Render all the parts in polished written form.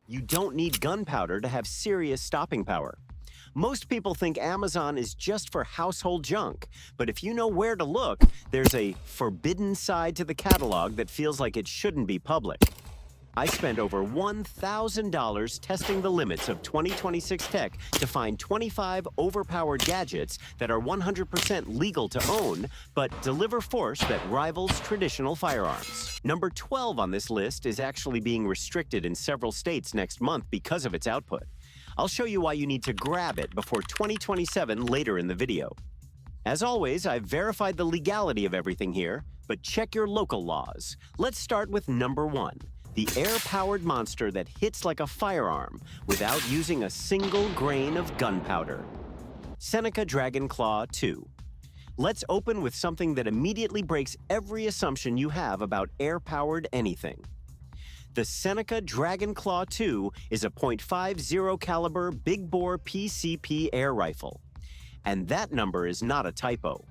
You don't need gunpowder to have serious stopping power. Most people think Amazon is just for household junk, but if you know where to look, there's a forbidden side to the catalog that feels like it shouldn't be public. I spent over $1,000 testing the limits of 2026 tech to find 25 overpowered gadgets that are 100% legal to own, but deliver force that rivals traditional firearms. Number 12 on this list is actually being restricted in several states next month because of its output. I'll show you why you need to grab it before 2027 later in the video. As always, I've verified the legality of everything here, but check your local laws. Let's start with number 1. The air-powered monster that hits like a firearm without using a single grain of gunpowder. SENECA Dragonclaw 2. Let's open with something that immediately breaks every assumption you have about air-powered anything. The SENECA Dragonclaw 2 is a .50 caliber big-bore PCP air rifle. And that number is not a typo.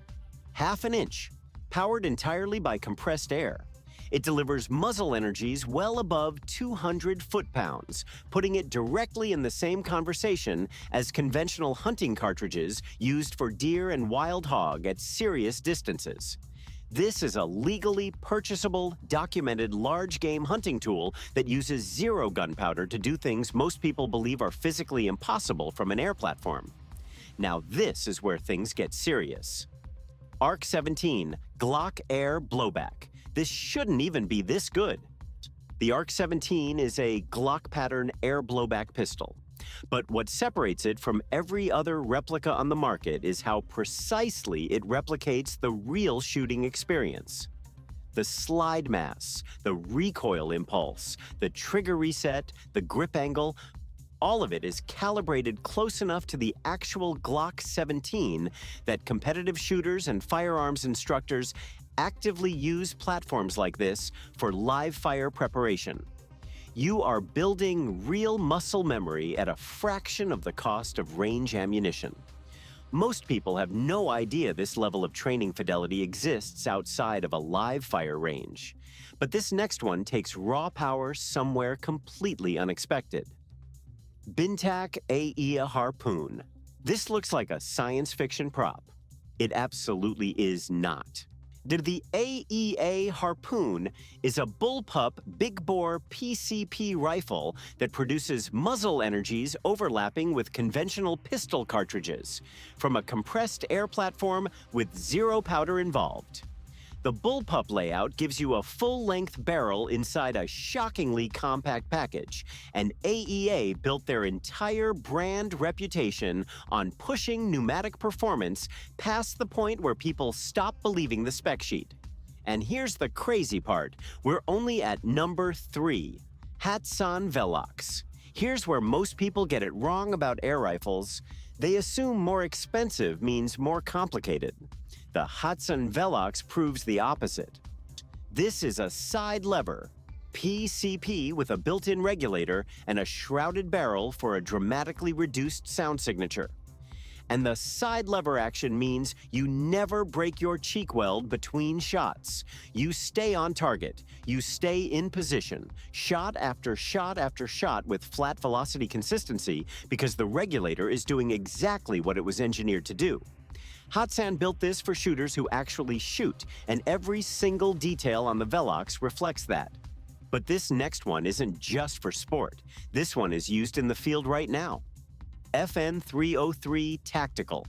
Half an inch, powered entirely by compressed air. It delivers muzzle energies well above 200 foot-pounds, putting it directly in the same conversation as conventional hunting cartridges used for deer and wild hog at serious distances. This is a legally purchasable, documented large-game hunting tool that uses zero gunpowder to do things most people believe are physically impossible from an air platform. Now this is where things get serious. ARC-17 GLOCK Air Blowback. This shouldn't even be this good. The ARC-17 is a Glock pattern air blowback pistol. But what separates it from every other replica on the market is how precisely it replicates the real shooting experience. The slide mass, the recoil impulse, the trigger reset, the grip angle, all of it is calibrated close enough to the actual Glock 17 that competitive shooters and firearms instructors actively use platforms like this for live fire preparation. You are building real muscle memory at a fraction of the cost of range ammunition. Most people have no idea this level of training fidelity exists outside of a live fire range. But this next one takes raw power somewhere completely unexpected. Bintac Aea Harpoon. This looks like a science fiction prop. It absolutely is not. The AEA Harpoon is a bullpup big-bore PCP rifle that produces muzzle energies overlapping with conventional pistol cartridges from a compressed air platform with zero powder involved. The bullpup layout gives you a full-length barrel inside a shockingly compact package, and AEA built their entire brand reputation on pushing pneumatic performance past the point where people stop believing the spec sheet. And here's the crazy part. We're only at number 3, Hatson Velox. Here's where most people get it wrong about air rifles. They assume more expensive means more complicated. The Hatson Velox proves the opposite. This is a side lever, PCP with a built-in regulator and a shrouded barrel for a dramatically reduced sound signature. And the side lever action means you never break your cheek weld between shots. You stay on target. You stay in position, shot after shot after shot with flat velocity consistency because the regulator is doing exactly what it was engineered to do. HATSAN built this for shooters who actually shoot, and every single detail on the Velox reflects that. But this next one isn't just for sport. This one is used in the field right now. FN303 Tactical.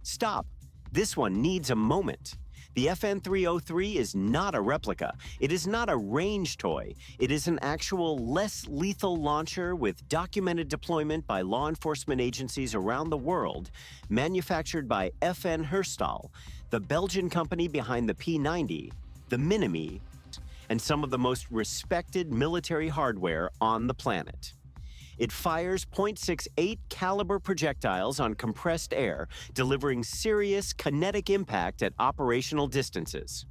Stop. This one needs a moment. The FN303 is not a replica. It is not a range toy. It is an actual less lethal launcher with documented deployment by law enforcement agencies around the world, manufactured by FN Herstal, the Belgian company behind the P90, the Minimi, and some of the most respected military hardware on the planet. It fires .68 caliber projectiles on compressed air, delivering serious kinetic impact at operational distances.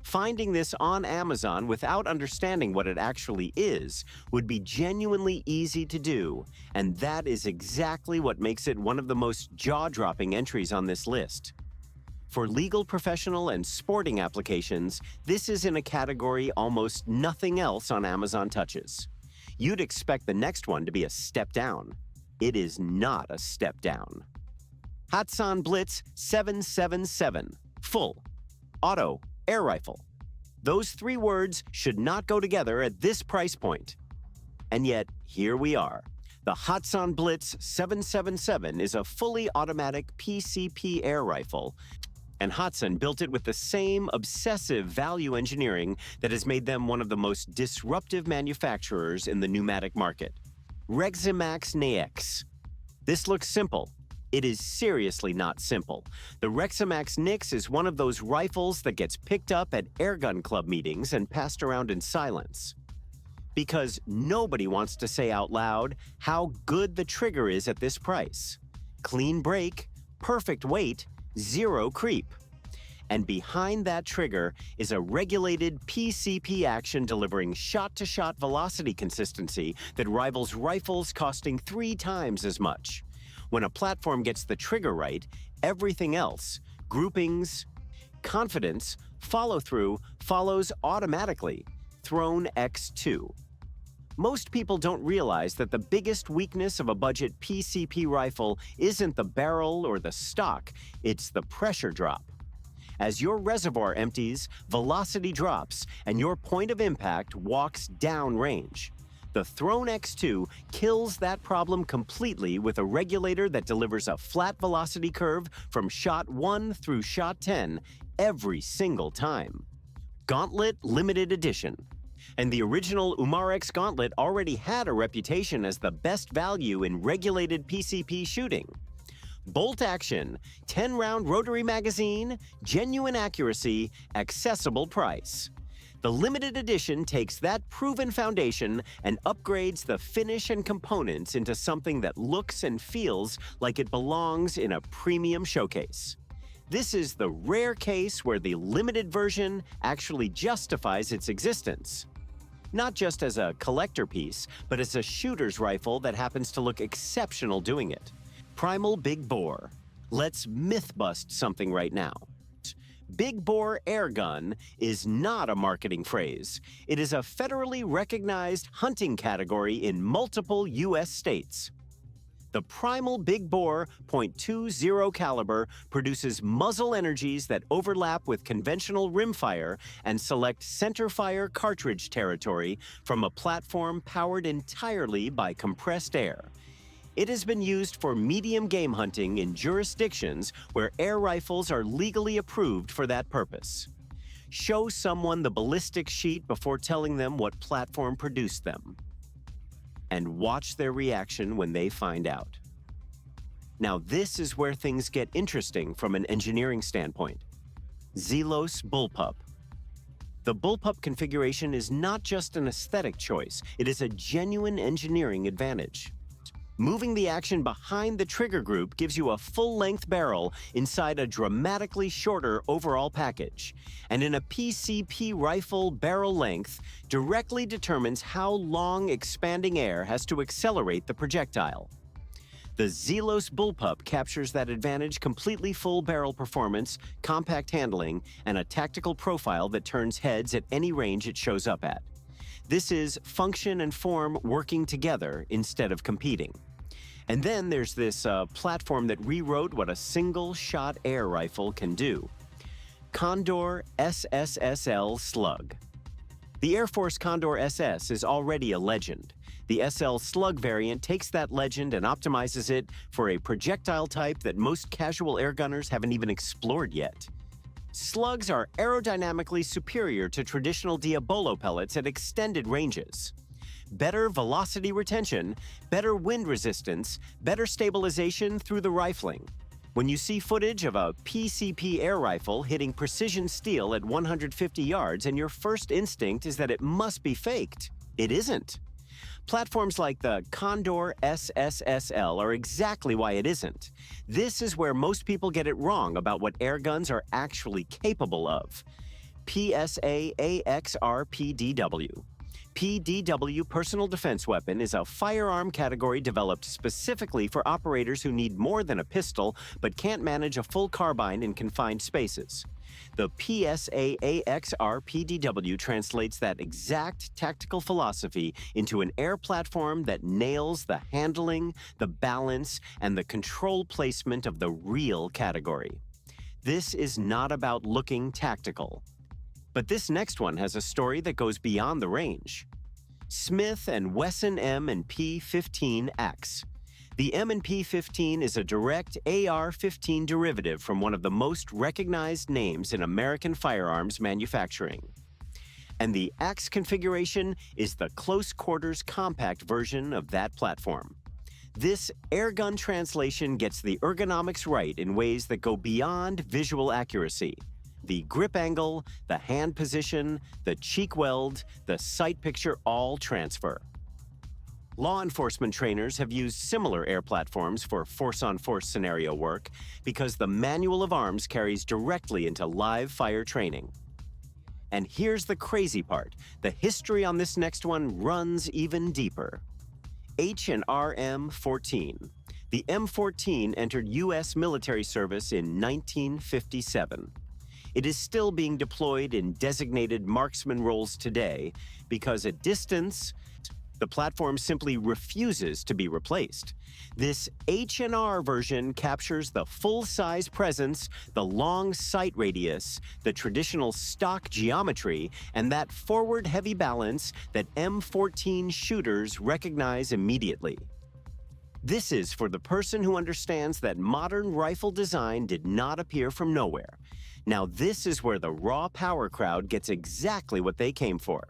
Finding this on Amazon without understanding what it actually is would be genuinely easy to do, and that is exactly what makes it one of the most jaw-dropping entries on this list. For legal, professional, and sporting applications, this is in a category almost nothing else on Amazon touches. you'd expect the next one to be a step down. It is not a step down. HATSAN BLITZ 777, full, auto, air rifle. Those three words should not go together at this price point. And yet, here we are. The HATSAN BLITZ 777 is a fully automatic PCP air rifle, and Hatson built it with the same obsessive value engineering that has made them one of the most disruptive manufacturers in the pneumatic market. REXIMAX NIX. This looks simple. It is seriously not simple. The REXIMAX NIX is one of those rifles that gets picked up at airgun club meetings and passed around in silence. Because nobody wants to say out loud how good the trigger is at this price. Clean break, perfect weight, zero creep. And behind that trigger is a regulated PCP action delivering shot-to-shot velocity consistency that rivals rifles costing 3 times as much. When a platform gets the trigger right, everything else, groupings, confidence, follow-through, follows automatically. Throne X2. Most people don't realize that the biggest weakness of a budget PCP rifle isn't the barrel or the stock, it's the pressure drop. As your reservoir empties, velocity drops, and your point of impact walks downrange. The Throne X2 kills that problem completely with a regulator that delivers a flat velocity curve from shot 1 through shot 10 every single time. Gauntlet Limited Edition. And the original Umarex Gauntlet already had a reputation as the best value in regulated PCP shooting. Bolt action, 10-round rotary magazine, genuine accuracy, accessible price. The limited edition takes that proven foundation and upgrades the finish and components into something that looks and feels like it belongs in a premium showcase. This is the rare case where the limited version actually justifies its existence. Not just as a collector piece, but as a shooter's rifle that happens to look exceptional doing it. Primal Big Bore. Let's myth bust something right now. Big Bore Air Gun is not a marketing phrase. It is a federally recognized hunting category in multiple U.S. states. The Primal Big Bore .20 caliber produces muzzle energies that overlap with conventional rimfire and select centerfire cartridge territory from a platform powered entirely by compressed air. It has been used for medium game hunting in jurisdictions where air rifles are legally approved for that purpose. Show someone the ballistic sheet before telling them what platform produced them. And watch their reaction when they find out. Now this is where things get interesting from an engineering standpoint. ZELOS BULLPUP. The BULLPUP configuration is not just an aesthetic choice, it is a genuine engineering advantage. Moving the action behind the trigger group gives you a full-length barrel inside a dramatically shorter overall package. And in a PCP rifle, barrel length directly determines how long expanding air has to accelerate the projectile. The ZELOS BULLPUP captures that advantage completely full barrel performance, compact handling, and a tactical profile that turns heads at any range it shows up at. This is function and form working together instead of competing. And then there's this platform that rewrote what a single-shot air rifle can do. CONDOR SSSL SLUG. The Air Force CONDOR SS is already a legend. The SL SLUG variant takes that legend and optimizes it for a projectile type that most casual airgunners haven't even explored yet. Slugs are aerodynamically superior to traditional Diabolo pellets at extended ranges. Better velocity retention, better wind resistance, better stabilization through the rifling. When you see footage of a PCP air rifle hitting precision steel at 150 yards and your first instinct is that it must be faked, it isn't. Platforms like the CONDOR SSSL are exactly why it isn't. This is where most people get it wrong about what air guns are actually capable of. PSA AXRPDW. PDW personal defense weapon is a firearm category developed specifically for operators who need more than a pistol but can't manage a full carbine in confined spaces. The PSAAXR PDW translates that exact tactical philosophy into an air platform that nails the handling, the balance, and the control placement of the real category. This is not about looking tactical. But this next one has a story that goes beyond the range. Smith & Wesson M&P 15X. The M&P 15 is a direct AR-15 derivative from one of the most recognized names in American firearms manufacturing. And the AX configuration is the close-quarters compact version of that platform. This airgun translation gets the ergonomics right in ways that go beyond visual accuracy. The grip angle, the hand position, the cheek weld, the sight picture all transfer. Law enforcement trainers have used similar air platforms for force-on-force scenario work because the manual of arms carries directly into live fire training. And here's the crazy part. The history on this next one runs even deeper. H&R M14. The M14 entered U.S. military service in 1957. It is still being deployed in designated marksman roles today because at distance, the platform simply refuses to be replaced. This H&R version captures the full-size presence, the long sight radius, the traditional stock geometry, and that forward heavy balance that M14 shooters recognize immediately. This is for the person who understands that modern rifle design did not appear from nowhere. Now this is where the raw power crowd gets exactly what they came for.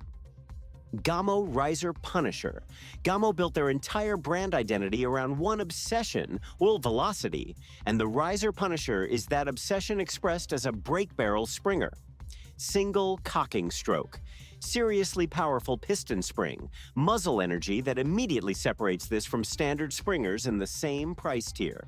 GAMO Riser Punisher. GAMO built their entire brand identity around one obsession, well, velocity, and the Riser Punisher is that obsession expressed as a brake barrel springer. Single cocking stroke. Seriously powerful piston spring, muzzle energy that immediately separates this from standard springers in the same price tier.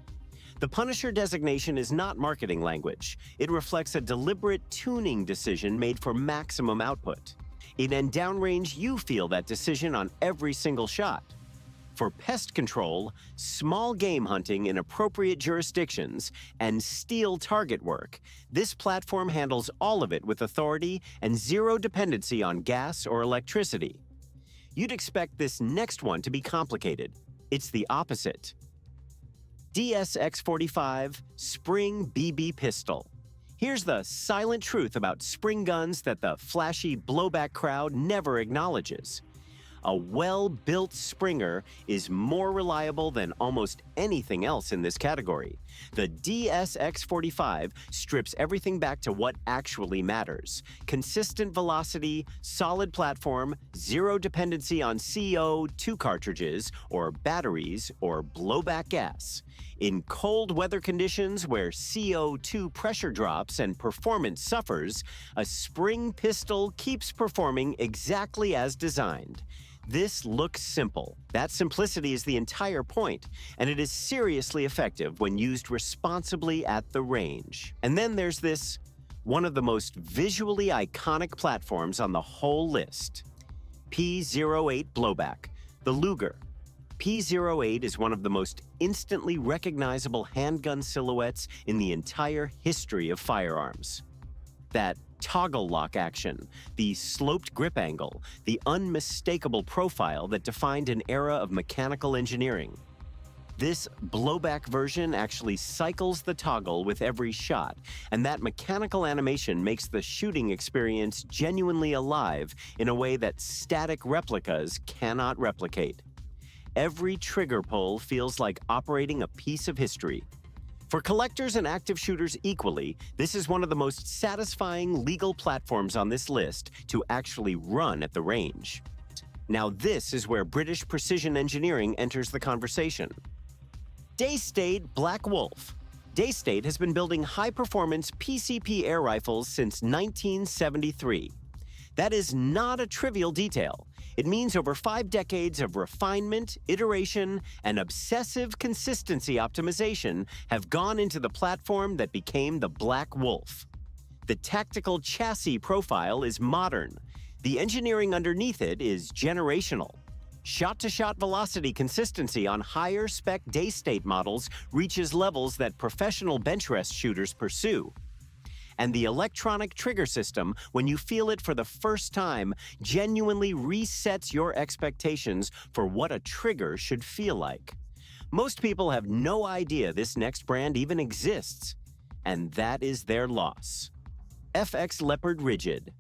The Punisher designation is not marketing language. It reflects a deliberate tuning decision made for maximum output. In and downrange, you feel that decision on every single shot. For pest control, small game hunting in appropriate jurisdictions, and steel target work, this platform handles all of it with authority and zero dependency on gas or electricity. You'd expect this next one to be complicated. It's the opposite. DSX-45 Spring BB Pistol. Here's the silent truth about spring guns that the flashy blowback crowd never acknowledges. A well-built Springer is more reliable than almost anything else in this category. The DSX-45 strips everything back to what actually matters. Consistent velocity, solid platform, zero dependency on CO2 cartridges or batteries or blowback gas. In cold weather conditions where CO2 pressure drops and performance suffers, a spring pistol keeps performing exactly as designed. This looks simple. That simplicity is the entire point, and it is seriously effective when used responsibly at the range. And then there's this, one of the most visually iconic platforms on the whole list. P08 Blowback, the Luger. P08 is one of the most instantly recognizable handgun silhouettes in the entire history of firearms. That toggle lock action, the sloped grip angle, the unmistakable profile that defined an era of mechanical engineering. This blowback version actually cycles the toggle with every shot, and that mechanical animation makes the shooting experience genuinely alive in a way that static replicas cannot replicate. Every trigger pull feels like operating a piece of history. For collectors and active shooters equally, this is one of the most satisfying legal platforms on this list to actually run at the range. Now this is where British precision engineering enters the conversation. DAYSTATE Black Wolf. DAYSTATE has been building high-performance PCP air rifles since 1973. That is not a trivial detail. It means over 5 decades of refinement, iteration, and obsessive consistency optimization have gone into the platform that became the Black Wolf. The tactical chassis profile is modern. The engineering underneath it is generational. Shot-to-shot velocity consistency on higher-spec DAYSTATE models reaches levels that professional bench rest shooters pursue. And the electronic trigger system, when you feel it for the first time, genuinely resets your expectations for what a trigger should feel like. Most people have no idea this next brand even exists, and that is their loss. FX Leopard Rigid.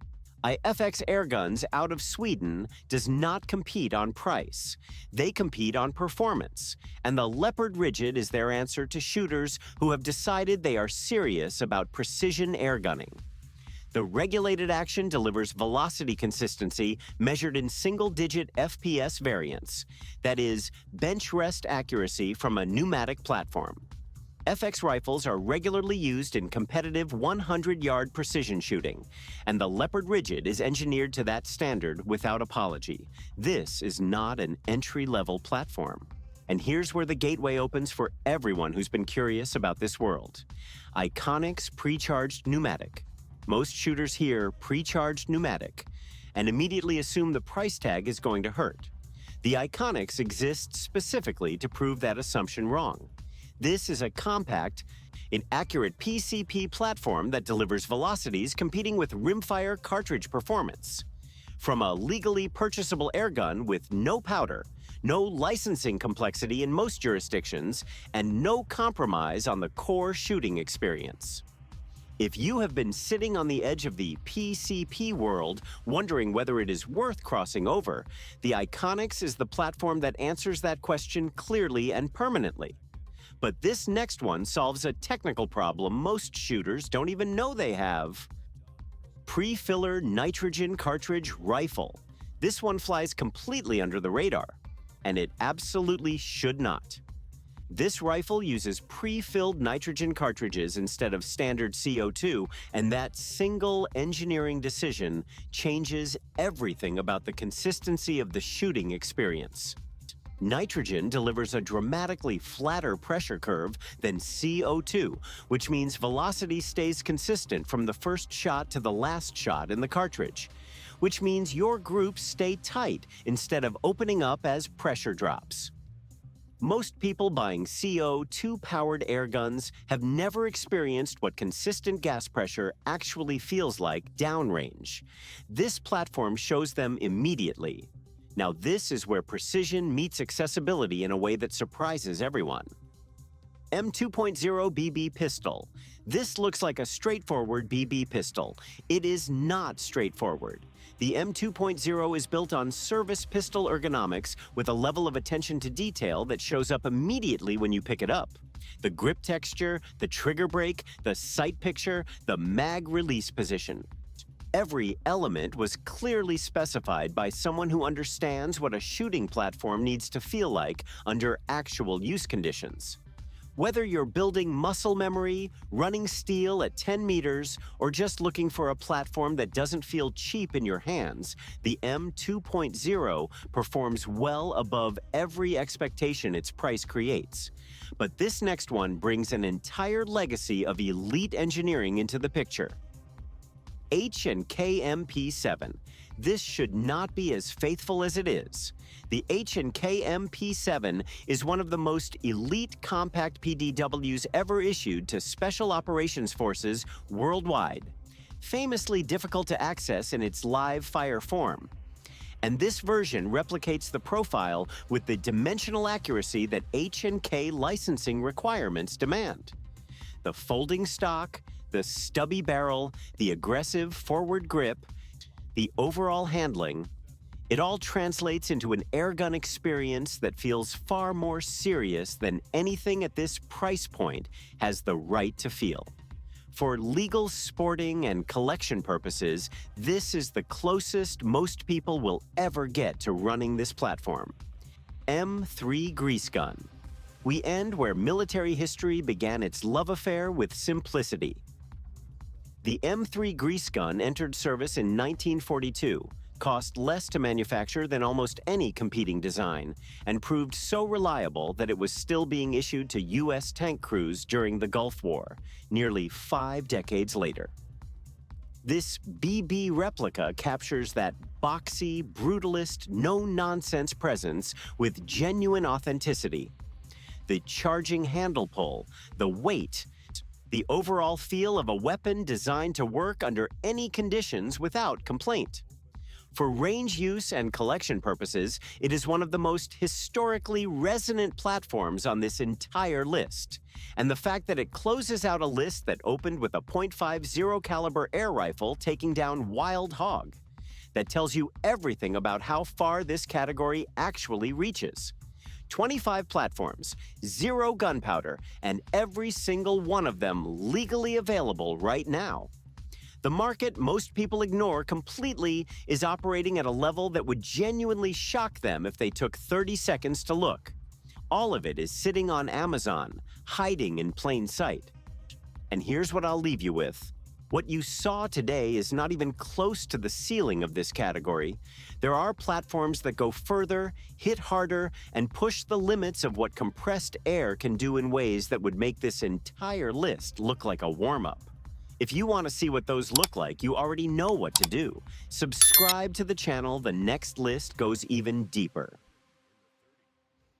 FX airguns out of Sweden does not compete on price. They compete on performance, and the Leopard Rigid is their answer to shooters who have decided they are serious about precision airgunning. The regulated action delivers velocity consistency measured in single-digit FPS variance, that is, bench rest accuracy from a pneumatic platform. FX rifles are regularly used in competitive 100-yard precision shooting, and the Leopard Rigid is engineered to that standard without apology. This is not an entry-level platform. And here's where the gateway opens for everyone who's been curious about this world. ICONIX Pre-Charged Pneumatic. Most shooters hear pre-charged pneumatic and immediately assume the price tag is going to hurt. The ICONIX exists specifically to prove that assumption wrong. This is a compact, inaccurate PCP platform that delivers velocities competing with rimfire cartridge performance. From a legally purchasable airgun with no powder, no licensing complexity in most jurisdictions, and no compromise on the core shooting experience. If you have been sitting on the edge of the PCP world wondering whether it is worth crossing over, the ICONIX is the platform that answers that question clearly and permanently. But this next one solves a technical problem most shooters don't even know they have. Pre-filler nitrogen cartridge rifle. This one flies completely under the radar, and it absolutely should not. This rifle uses pre-filled nitrogen cartridges instead of standard CO2, and that single engineering decision changes everything about the consistency of the shooting experience. Nitrogen delivers a dramatically flatter pressure curve than CO2, which means velocity stays consistent from the first shot to the last shot in the cartridge, which means your groups stay tight instead of opening up as pressure drops. Most people buying CO2-powered airguns have never experienced what consistent gas pressure actually feels like downrange. This platform shows them immediately. Now this is where precision meets accessibility in a way that surprises everyone. M2.0 BB pistol. This looks like a straightforward BB pistol. It is not straightforward. The M2.0 is built on service pistol ergonomics with a level of attention to detail that shows up immediately when you pick it up. The grip texture, the trigger brake, the sight picture, the mag release position. Every element was clearly specified by someone who understands what a shooting platform needs to feel like under actual use conditions. Whether you're building muscle memory, running steel at 10 meters, or just looking for a platform that doesn't feel cheap in your hands, the M2.0 performs well above every expectation its price creates. But this next one brings an entire legacy of elite engineering into the picture. H&K MP7. This should not be as faithful as it is. The H&K MP7 is one of the most elite compact PDWs ever issued to Special Operations Forces worldwide, famously difficult to access in its live fire form. And this version replicates the profile with the dimensional accuracy that H&K licensing requirements demand. The folding stock, the stubby barrel, the aggressive forward grip, the overall handling, it all translates into an airgun experience that feels far more serious than anything at this price point has the right to feel. For legal, sporting, and collection purposes, this is the closest most people will ever get to running this platform. M3 Grease Gun. We end where military history began its love affair with simplicity. The M3 Grease Gun entered service in 1942, cost less to manufacture than almost any competing design, and proved so reliable that it was still being issued to U.S. tank crews during the Gulf War, nearly 5 decades later. This BB replica captures that boxy, brutalist, no-nonsense presence with genuine authenticity. The charging handle pull, the weight, the overall feel of a weapon designed to work under any conditions without complaint. For range use and collection purposes, it is one of the most historically resonant platforms on this entire list. And the fact that it closes out a list that opened with a .50 caliber air rifle taking down Wild Hog, that tells you everything about how far this category actually reaches. 25 platforms, 0 gunpowder, and every single one of them legally available right now. The market most people ignore completely is operating at a level that would genuinely shock them if they took 30 seconds to look. All of it is sitting on Amazon, hiding in plain sight. And here's what I'll leave you with. What you saw today is not even close to the ceiling of this category. There are platforms that go further, hit harder, and push the limits of what compressed air can do in ways that would make this entire list look like a warm-up. If you want to see what those look like, you already know what to do. Subscribe to the channel. The next list goes even deeper.